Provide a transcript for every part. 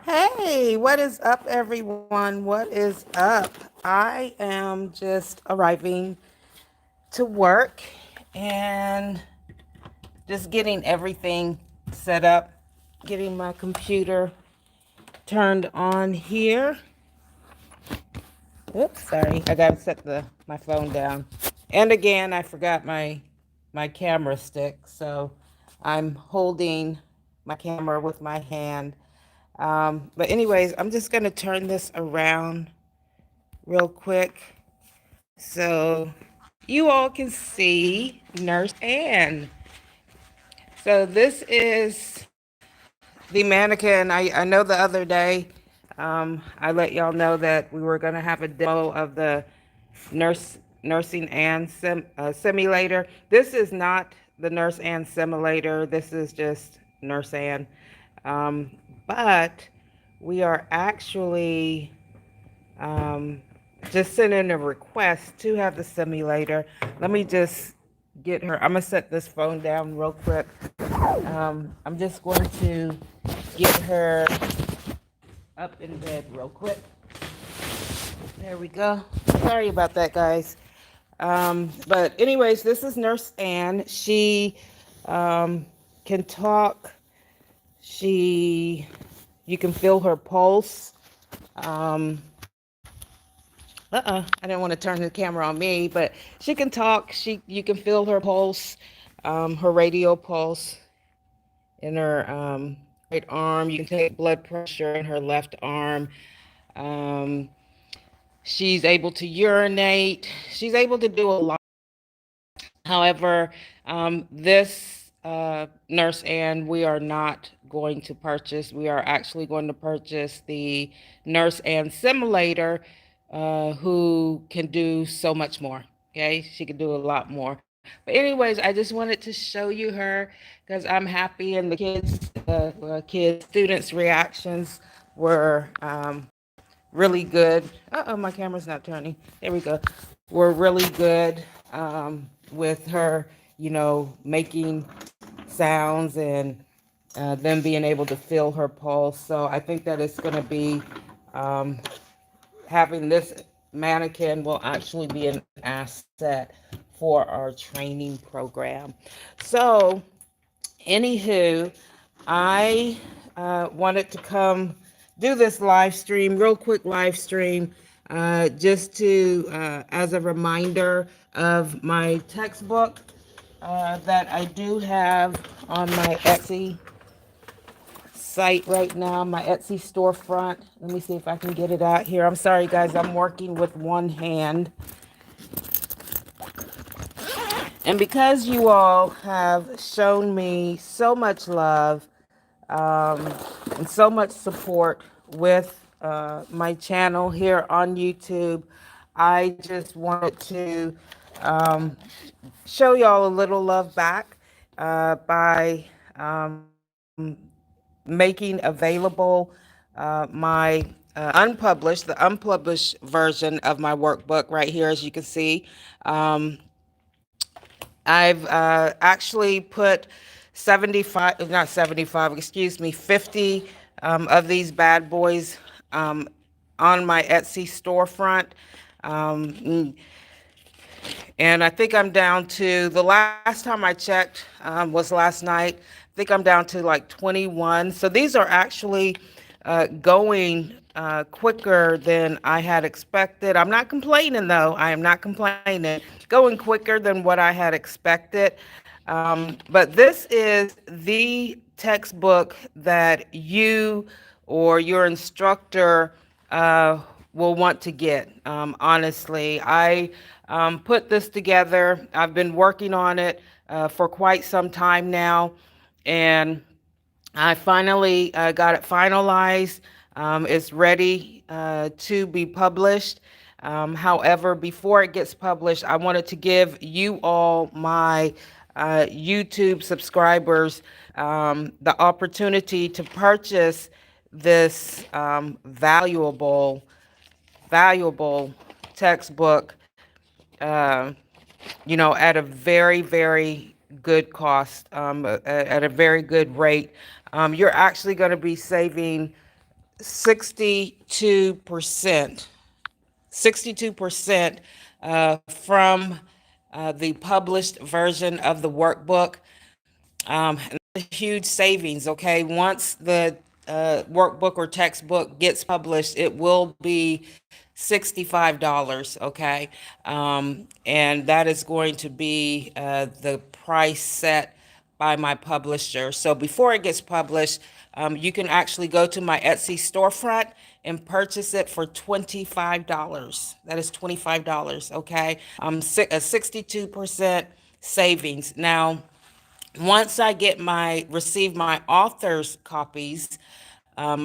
Hey, what is up, everyone? What is up? I am just arriving to work and just getting everything set up, getting my computer turned on here. Oops, sorry. I gotta set the my phone down. And again, I forgot my camera stick, so I'm holding my camera with my hand. But anyways, I'm just gonna turn this around real quick so you all can see Nurse Ann. So this is the mannequin. I know the other day I let y'all know that we were gonna have a demo of the nursing Ann simulator. This is not the Nurse Ann simulator. This is just Nurse Ann. Um, but we are actually um, just sent in a request to have the simulator. Let me just get her. I'm gonna set this phone down real quick. I'm just going to get her up in bed real quick. There we go. Sorry about that, guys. But anyways, this is Nurse Ann. She can talk. She, you can feel her pulse. Um, I didn't want to turn the camera on me, but she can talk. You can feel her pulse, her radial pulse in her right arm. You can take blood pressure in her left arm. Um, she's able to urinate. She's able to do a lot. However, this Nurse Ann, we are not going to purchase. We are actually going to purchase the Nurse Ann simulator, who can do so much more. Okay, she can do a lot more. But anyways, I just wanted to show you her because I'm happy, and the students' reactions were really good. Uh-oh, my camera's not turning. There we go. We're really good with her, making sounds and them being able to feel her pulse. So I think that it's going to be um, having this mannequin will actually be an asset for our training program. So, anywho, I wanted to come do this live stream, real quick live stream, just to, as a reminder of my textbook that I do have on my Etsy site right now, my Etsy storefront. Let me see if I can get it out here. I'm sorry, guys, I'm working with one hand. And because you all have shown me so much love um, and so much support with my channel here on YouTube, I just wanted to um, show y'all a little love back by making available my the unpublished version of my workbook right here, as you can see. Um, I've actually put 75, not 75, excuse me, 50 of these bad boys um, on my Etsy storefront. Um, and I think I'm down to, the last time I checked was last night. I think I'm down to like 21. So these are actually going quicker than I had expected. I'm not complaining though. I am not complaining. Going quicker than what I had expected. But this is the textbook that you or your instructor will want to get. Honestly, I put this together. I've been working on it for quite some time now, and I finally got it finalized. It's ready to be published. However, before it gets published, I wanted to give you all my YouTube subscribers the opportunity to purchase this valuable textbook, uh, at a very, very good cost, at a very good rate. You're actually going to be saving 62%. 62% from the published version of the workbook. And that's a huge savings, okay? Once the workbook or textbook gets published, it will be $65, okay? And that is going to be the price set by my publisher. So before it gets published, you can actually go to my Etsy storefront and purchase it for $25. That is $25, okay? A 62% savings. Now, once I get my receive my author copies, I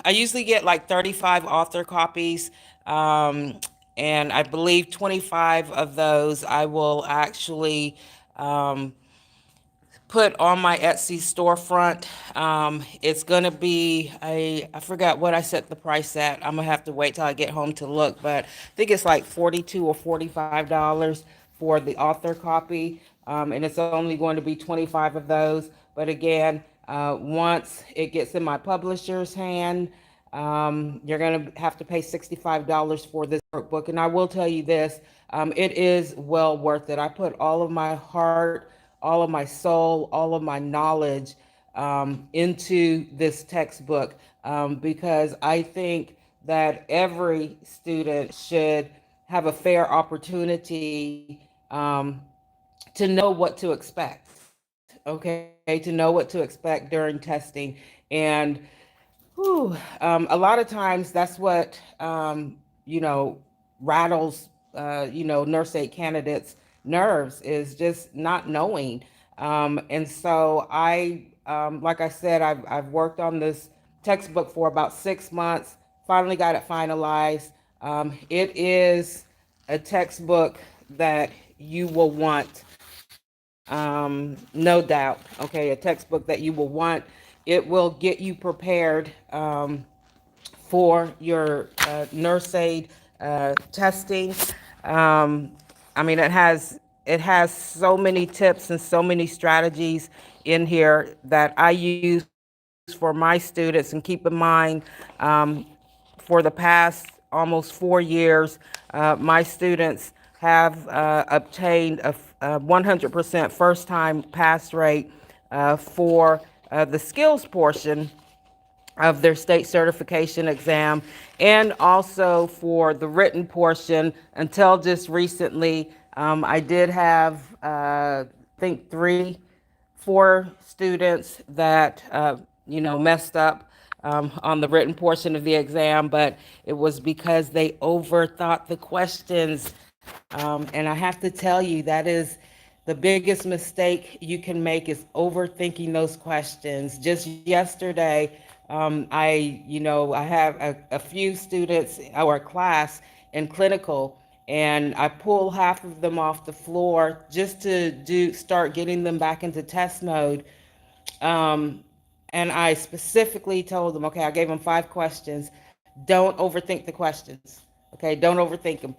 usually get like 35 author copies, and I believe 25 of those I will actually put on my Etsy storefront. It's gonna be I forgot what I set the price at. I'm gonna have to wait till I get home to look, but I think it's like 42 or $45 for the author copy, and it's only going to be 25 of those. But again, once it gets in my publisher's hand, you're going to have to pay $65 for this workbook. And I will tell you this, it is well worth it. I put all of my heart, all of my soul, all of my knowledge into this textbook because I think that every student should have a fair opportunity to know what to expect. Okay, to know what to expect during testing. And a lot of times that's what, rattles, nurse aid candidates' nerves is just not knowing. And so like I said, I've worked on this textbook for about 6 months, finally got it finalized. It is a textbook that you will want, no doubt. Okay, a textbook that you will want. It will get you prepared for your nurse aid testing. Um, I mean, it has so many tips and so many strategies in here that I use for my students. And keep in mind, for the past almost 4 years, my students have obtained a 100% first time pass rate for the skills portion of their state certification exam, and also for the written portion. Until just recently, I did have, I think, 4 students that, messed up on the written portion of the exam, but it was because they overthought the questions. And I have to tell you, that is the biggest mistake you can make, is overthinking those questions. Just yesterday, I have a few students or a class in clinical, and I pull half of them off the floor just to start getting them back into test mode. Um, and I specifically told them, okay, I gave them 5 questions. Don't overthink the questions. Okay, don't overthink them.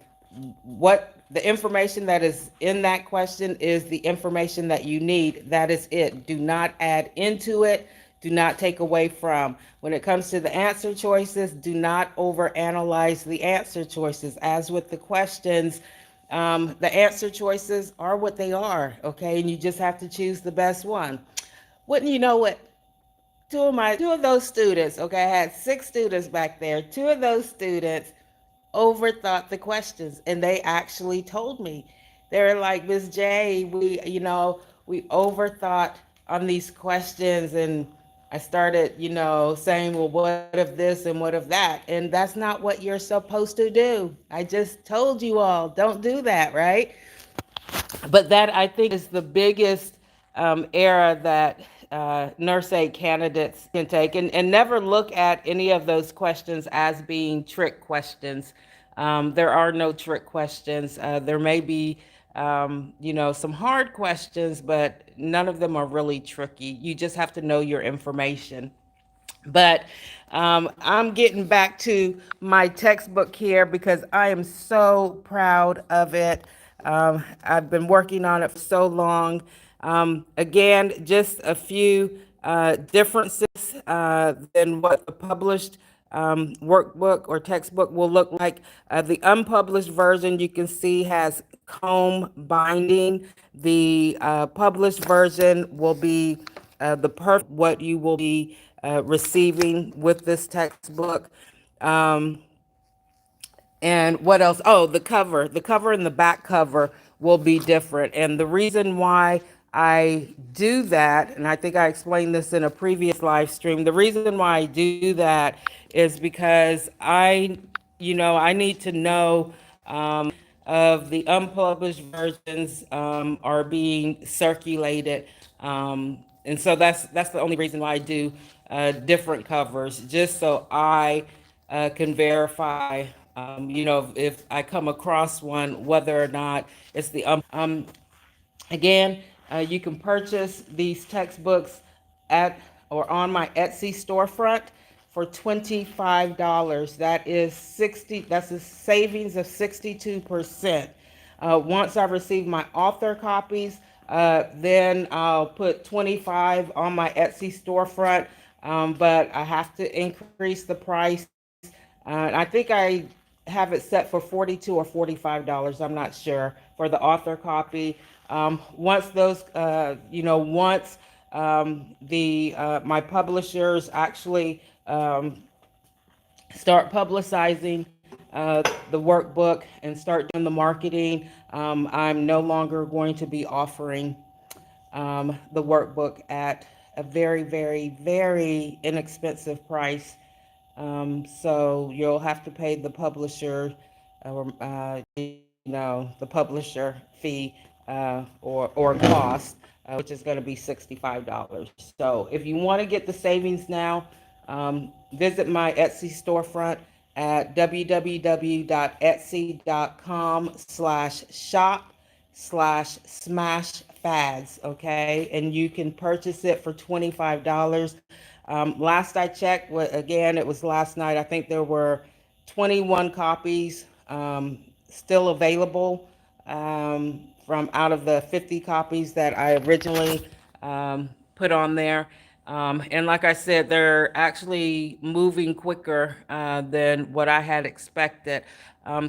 What the information that is in that question is the information that you need. That is it. Do not add into it. Do not take away from. When it comes to the answer choices, do not overanalyze the answer choices. As with the questions, the answer choices are what they are, okay? And you just have to choose the best one. Wouldn't you know it? Two of those students, okay, I had 6 students back there. 2 of those students overthought the questions, and they actually told me. They were like, Miss J, we overthought on these questions. And I started, saying, well, what of this and what of that? And that's not what you're supposed to do. I just told you all, don't do that, right? But that, I think, is the biggest error that nurse aid candidates can take, and never look at any of those questions as being trick questions. There are no trick questions. There may be, some hard questions, but none of them are really tricky. You just have to know your information. But I'm getting back to my textbook here because I am so proud of it. I've been working on it for so long. Again, just a few differences than what the published workbook or textbook will look like. The unpublished version you can see has comb binding. The published version will be the perfect what you will be receiving with this textbook. Um, and what else? Oh, the cover. The cover and the back cover will be different. And the reason why I do that, and I think I explained this in a previous live stream, the reason why I do that is because I need to know of the unpublished versions are being circulated. And so that's the only reason why I do different covers, just so I can verify, if I come across one, whether or not it's the again, you can purchase these textbooks at or on my Etsy storefront for $25. That is 60, that's a savings of 62%. Once I receive my author copies, then I'll put 25 on my Etsy storefront, but I have to increase the price. I think I have it set for $42 or $45. I'm not sure for the author copy. Once the my publishers actually start publicizing the workbook and start doing the marketing, I'm no longer going to be offering the workbook at a very, very, very inexpensive price. So you'll have to pay the publisher, the publisher fee or cost, which is going to be $65. So if you want to get the savings now, visit my Etsy storefront at www.etsy.com/shop/smash fads, okay? And you can purchase it for $25. Last I checked, again, it was last night, I think there were 21 copies still available from out of the 50 copies that I originally put on there. And like I said, they're actually moving quicker than what I had expected.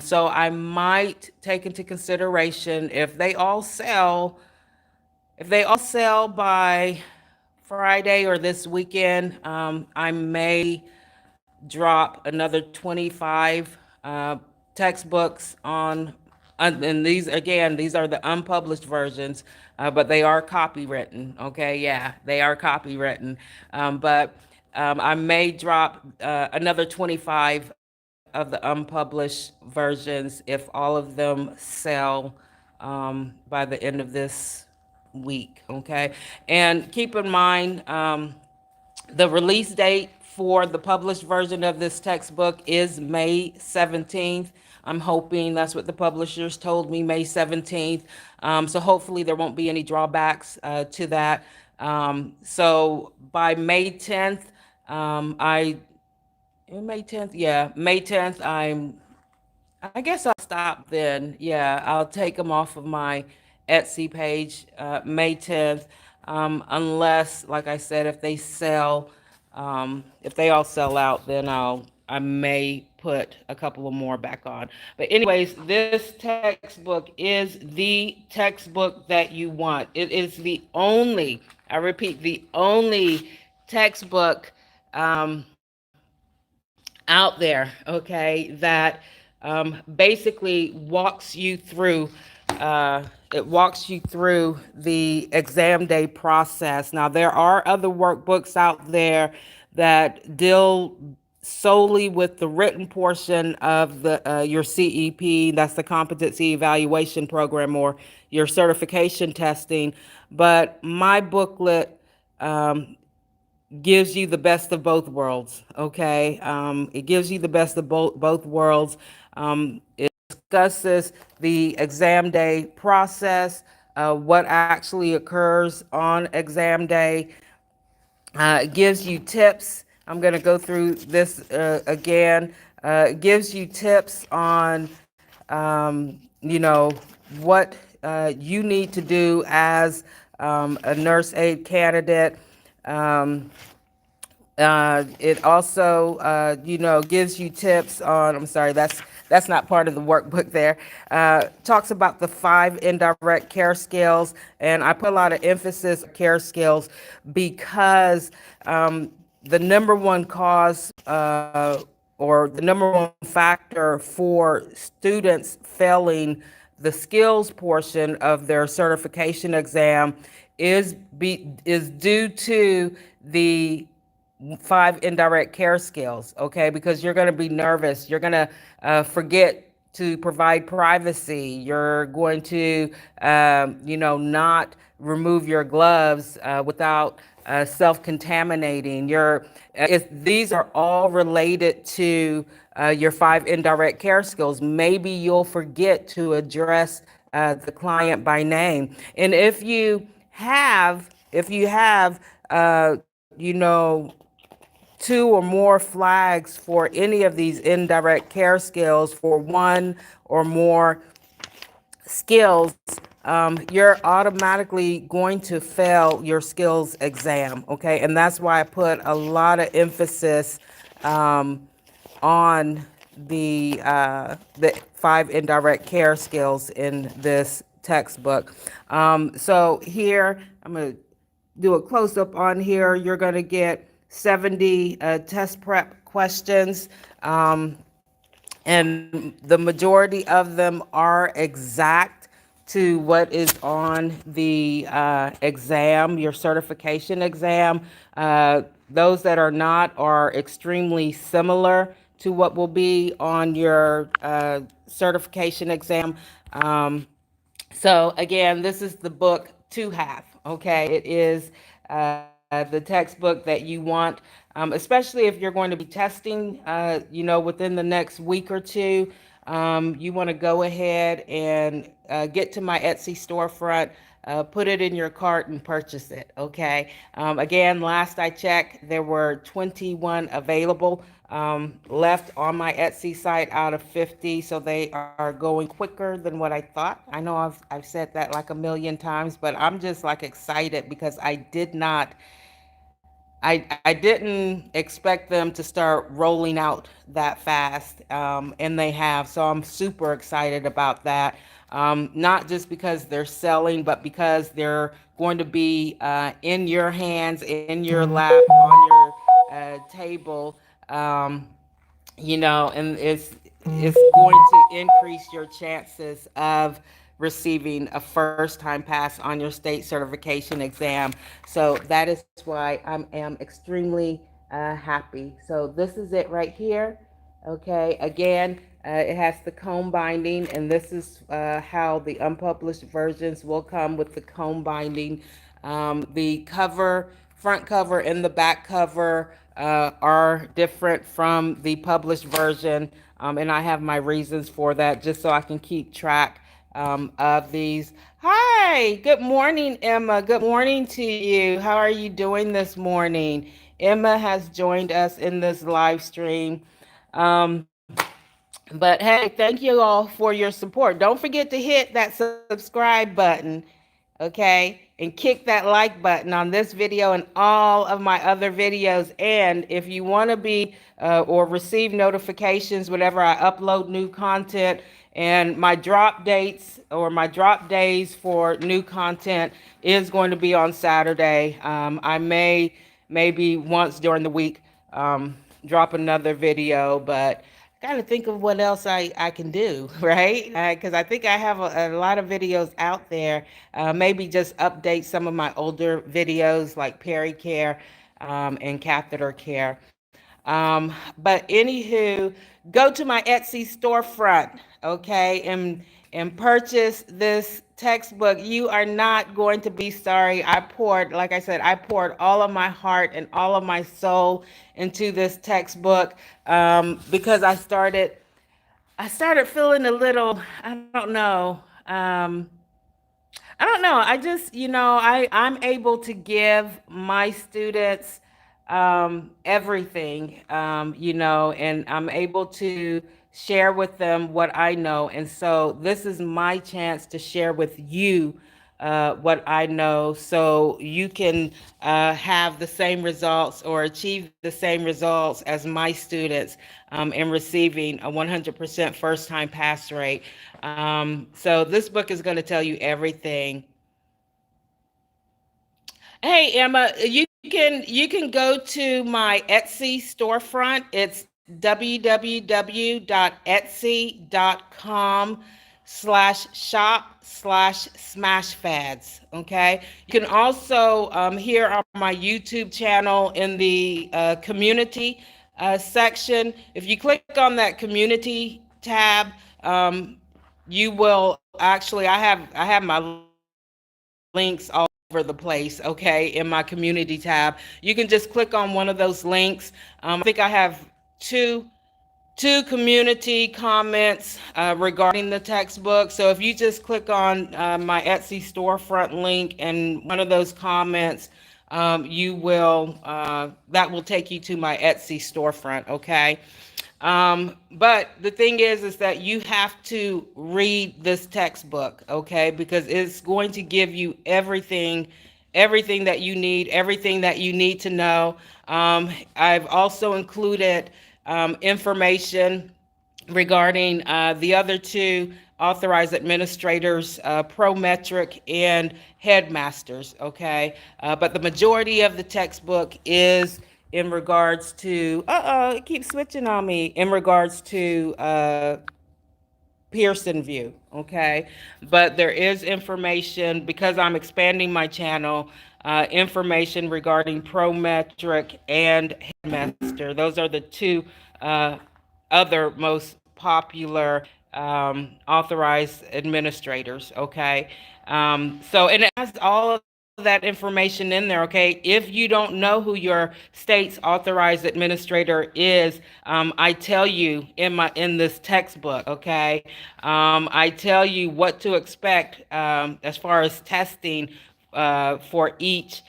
So I might take into consideration if they all sell by Friday or this weekend, I may drop another 25 textbooks on, and these, again, these are the unpublished versions, but they are copywritten. Okay, yeah, they are copywritten. But I may drop another 25 of the unpublished versions if all of them sell by the end of this week. Okay, and keep in mind, the release date for the published version of this textbook is May 17th. I'm hoping that's what the publishers told me, May 17th. So hopefully there won't be any drawbacks to that. So by May 10th, May 10th, yeah, May 10th, I guess I'll stop then. Yeah, I'll take them off of my Etsy page May 10th, unless, like I said, if they all sell out, then I may put a couple of more back on. But anyways, this textbook is the textbook that you want. It is the only, I repeat, the only textbook out there, okay, that basically walks you through the exam day process. Now, there are other workbooks out there that deal solely with the written portion of the your CEP, that's the competency evaluation program, or your certification testing. But my booklet gives you the best of both worlds. Okay, it gives you the best of both worlds. It discusses the exam day process, what actually occurs on exam day. It gives you tips. I'm going to go through this again. It gives you tips on, what you need to do as a nurse aid candidate. Um, it also, gives you tips on. I'm sorry, that's not part of the workbook. There talks about the 5 indirect care skills, and I put a lot of emphasis on care skills because the number one cause or the number one factor for students failing the skills portion of their certification exam is due to the 5 indirect care skills, okay? Because you're going to be nervous. You're going to forget to provide privacy. You're going to, not remove your gloves without self-contaminating. These are all related to your 5 indirect care skills. Maybe you'll forget to address the client by name. And if you have, two or more flags for any of these indirect care skills for one or more skills, you're automatically going to fail your skills exam. Okay. And that's why I put a lot of emphasis on the 5 indirect care skills in this textbook. So here, I'm going to do a close up on here. You're going to get 70 test prep questions. And the majority of them are exact to what is on the exam, your certification exam. Those that are not are extremely similar to what will be on your certification exam. So again, this is the book to have. Okay, it is the textbook that you want, especially if you're going to be testing, within the next week or two. You want to go ahead and get to my Etsy storefront, put it in your cart and purchase it. Okay. Again, last I checked, there were 21 available left on my Etsy site out of 50, so they are going quicker than what I thought. I know I've said that like a million times, but I'm just like excited because I didn't expect them to start rolling out that fast, and they have. So I'm super excited about that. Not just because they're selling, but because they're going to be in your hands, in your lap, on your table. Um, and it's going to increase your chances of receiving a first time pass on your state certification exam. So that is why I am extremely happy. So this is it right here. Okay, again, it has the comb binding, and this is how the unpublished versions will come with the comb binding. The cover, front cover, and the back cover are different from the published version, and I have my reasons for that just so I can keep track of these. Hi, good morning, Emma. Good morning to you. How are you doing this morning? Emma has joined us in this live stream. Um, but hey, thank you all for your support. Don't forget to hit that subscribe button, okay? And kick that like button on this video and all of my other videos. And if you want to be or receive notifications whenever I upload new content, and my drop dates or my drop days for new content is going to be on Saturday. I may maybe once during the week drop another video, but got to think of what else I can do, right? Because I think I have a lot of videos out there. Maybe just update some of my older videos like Peri Care and catheter care. But anywho, go to my Etsy storefront, okay, and purchase this textbook. You are not going to be sorry. Like I said, I poured all of my heart and all of my soul into this textbook because I started feeling a little, I don't know. I just, I'm able to give my students everything, and I'm able to share with them what I know. And so this is my chance to share with you what I know, so you can have the same results or achieve the same results as my students in receiving a 100% first time pass rate. So this book is going to tell you everything. Hey Emma, you can go to my Etsy storefront. It's www.etsy.com/shop/smashfads. Okay. You can also here on my YouTube channel in the community section. If you click on that community tab, you will actually I have my links all over the place, okay, in my community tab. You can just click on one of those links. I think I have two community comments regarding the textbook. So if you just click on my Etsy storefront link and one of those comments, you will that will take you to my Etsy storefront. Okay. But the thing is that you have to read this textbook, okay, because it's going to give you everything that you need, everything that you need to know. I've also included information regarding the other two authorized administrators, ProMetric and Headmasters, okay? But the majority of the textbook is in regards to, it keeps switching on me, in regards to Pearson View, okay? But there is information, because I'm expanding my channel, information regarding ProMetric and Headmaster. Those are the two other most popular authorized administrators, okay? And it has all of that information in there, okay? If you don't know who your state's authorized administrator is, I tell you in this textbook, okay? I tell you what to expect as far as testing for each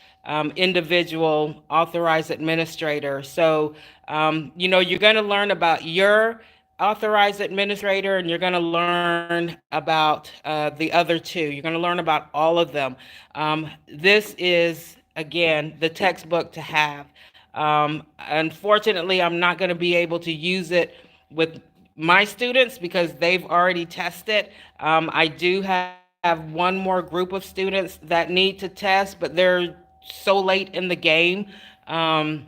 individual authorized administrator. So, you're going to learn about your authorized administrator, and you're going to learn about the other two. You're going to learn about all of them. This is, again, the textbook to have. Unfortunately, I'm not going to be able to use it with my students because they've already tested. I do have one more group of students that need to test, but they're so late in the game. Um,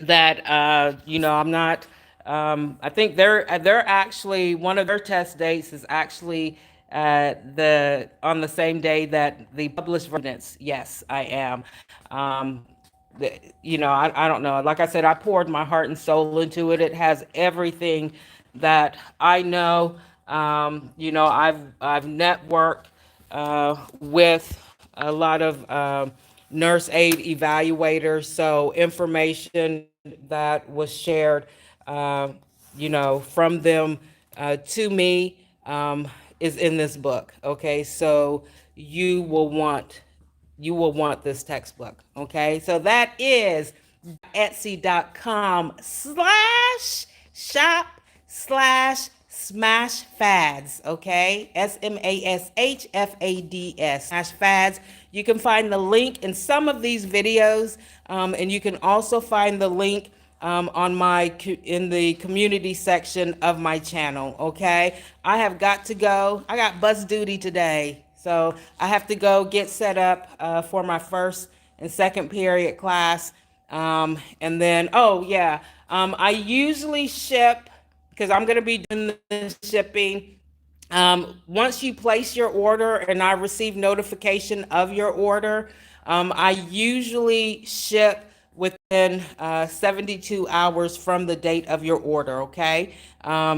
that I'm not. I think they're actually, one of their test dates is actually the on the same day that the published verdicts. Yes, I am. I don't know. Like I said, I poured my heart and soul into it. It has everything that I know. I've networked with a lot of nurse aid evaluators. So information that was shared, from them to me is in this book. Okay, so you will want you will want this textbook. Okay, so that is etsy.com/shop/smash fads. Okay, SMASHFADS, smash fads. You can find the link in some of these videos, and you can also find the link in the community section of my channel. Okay, I have got to go. I got bus duty today, so I have to go get set up for my first and second period class. And then, oh yeah, I usually ship, because I'm going to be doing the shipping. Once you place your order and I receive notification of your order, I usually ship within 72 hours from the date of your order, okay?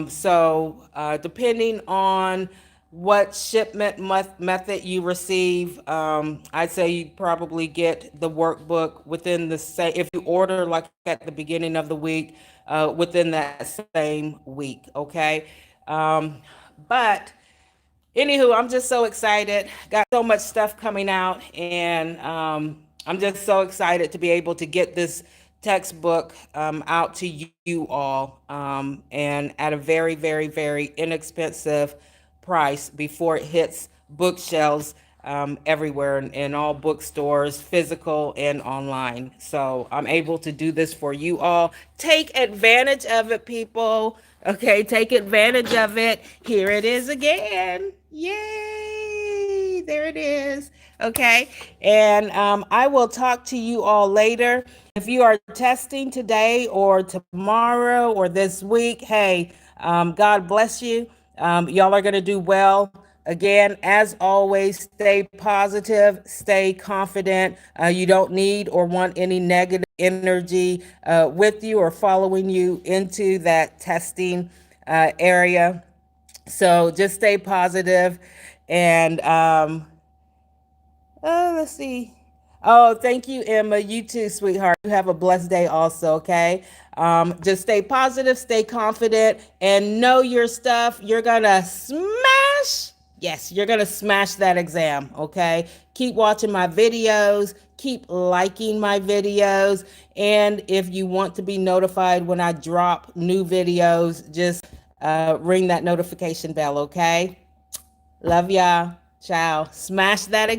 So depending on what shipment method you receive, I'd say you probably get the workbook within the same, if you order like at the beginning of the week, within that same week, okay? But anywho, I'm just so excited. Got so much stuff coming out, and I'm just so excited to be able to get this textbook out to you all, and at a very, very, very inexpensive price before it hits bookshelves everywhere in all bookstores, physical and online. So I'm able to do this for you all. Take advantage of it, people. Okay, take advantage of it. Here it is again. Yay! There it is. Okay, and I will talk to you all later. If you are testing today or tomorrow or this week, hey, God bless you. Y'all are going to do well. Again, as always, stay positive, stay confident. You don't need or want any negative energy with you or following you into that testing area. So just stay positive and let's see. Oh, thank you, Emma. You too, sweetheart. You have a blessed day also, okay? Just stay positive, stay confident, and know your stuff. You're gonna smash. Yes, you're gonna smash that exam, okay? Keep watching my videos, keep liking my videos, and if you want to be notified when I drop new videos, just ring that notification bell, okay? Love y'all. Ciao. Smash that